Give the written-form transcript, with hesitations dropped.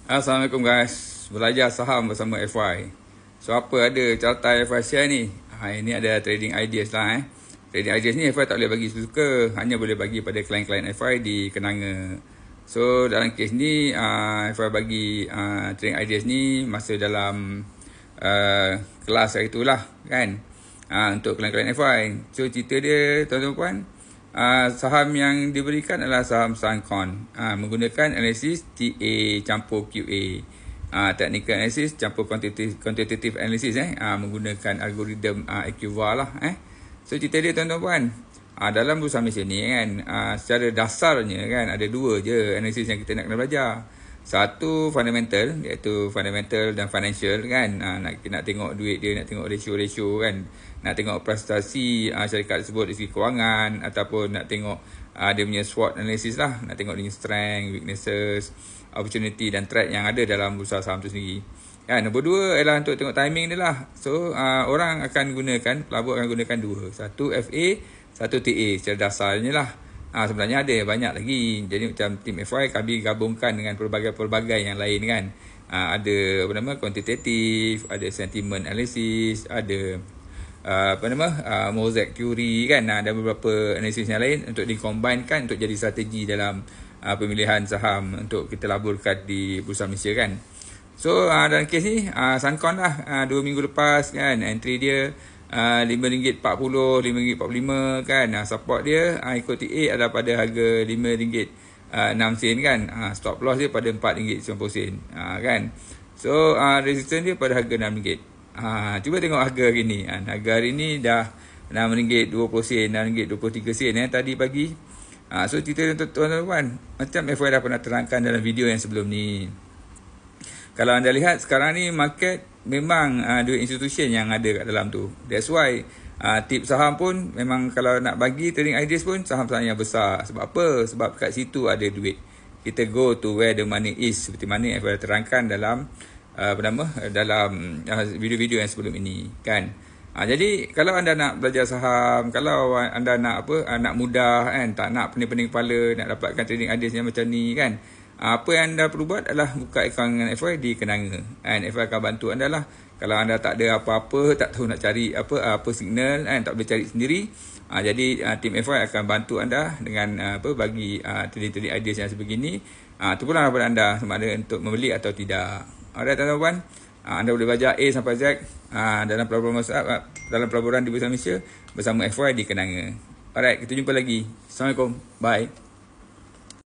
Assalamualaikum guys. Belajar saham bersama FY. So apa ada carta FY share ni? Ini ada trading ideas lah Trading ideas ni FY tak boleh bagi suka, hanya boleh bagi pada klien-klien FY di Kenanga. So dalam kes ni FY bagi trading ideas ni masa dalam kelas hari itulah kan. Untuk klien-klien FY. So cerita dia tuan-tuan puan, saham yang diberikan adalah saham Suncon, menggunakan analisis TA campur QA, technical analysis campur quantitative analysis, menggunakan algoritma AQVAR lah. So cerita dia tuan-tuan puan, dalam bursa Malaysia ni kan, secara dasarnya kan ada dua je analisis yang kita nak kena belajar. Satu fundamental, iaitu fundamental dan financial kan. Nak tengok duit dia, nak tengok ratio kan. Nak tengok prestasi syarikat tersebut dari segi kewangan, ataupun nak tengok dia punya SWOT analysis lah. Nak tengok dia punya strength, weaknesses, opportunity dan threat yang ada dalam bursa saham tu sendiri. Kan, nombor dua ialah untuk tengok timing dia lah. So orang akan gunakan, pelabur akan gunakan dua. Satu FA, satu TA secara dasarnya lah. Sebenarnya ada banyak lagi. Jadi macam tim FY kami gabungkan dengan pelbagai yang lain kan. Ada quantitative, ada sentiment analysis, ada mosaic theory kan. Ada beberapa analisis yang lain untuk dikombinekan untuk jadi strategi dalam pemilihan saham untuk kita laburkan di Bursa Malaysia kan. So dalam kes ni Suncon lah 2 minggu lepas kan, entry dia RM5.40, RM5.45 kan. Support dia ikut TA adalah pada harga RM5.06 kan. Stop loss dia pada RM4.90 kan. So resistance dia pada harga RM6. Cuba tengok harga hari ni. Harga hari ni dah RM6.20, RM6.23 tadi pagi. So cerita untuk tuan-tuan, macam FY dah pernah terangkan dalam video yang sebelum ni. Kalau anda lihat sekarang ni market memang duit institution yang ada kat dalam tu. That's why tip saham pun memang kalau nak bagi trading ideas pun saham-saham yang besar. Sebab apa? Sebab kat situ ada duit. Kita go to where the money is, seperti mana yang saya terangkan dalam dalam video-video yang sebelum ini kan. Jadi kalau anda nak belajar saham, kalau anda nak nak mudah kan, tak nak pening-pening kepala, nak dapatkan trading ideas yang macam ni kan, apa yang anda perlu buat adalah buka akaun dengan FY di Kenanga. And FY akan bantu anda lah. Kalau anda tak ada apa-apa, tak tahu nak cari apa signal kan, tak boleh cari sendiri. Jadi tim FY akan bantu anda dengan bagi trading ideas yang sebegini. Terpulang daripada anda sama ada untuk membeli atau tidak. Alright tuan-tuan, anda boleh belajar A sampai Z dalam pelaburan di Bursa Malaysia bersama FY di Kenanga. Alright, kita jumpa lagi. Assalamualaikum. Bye.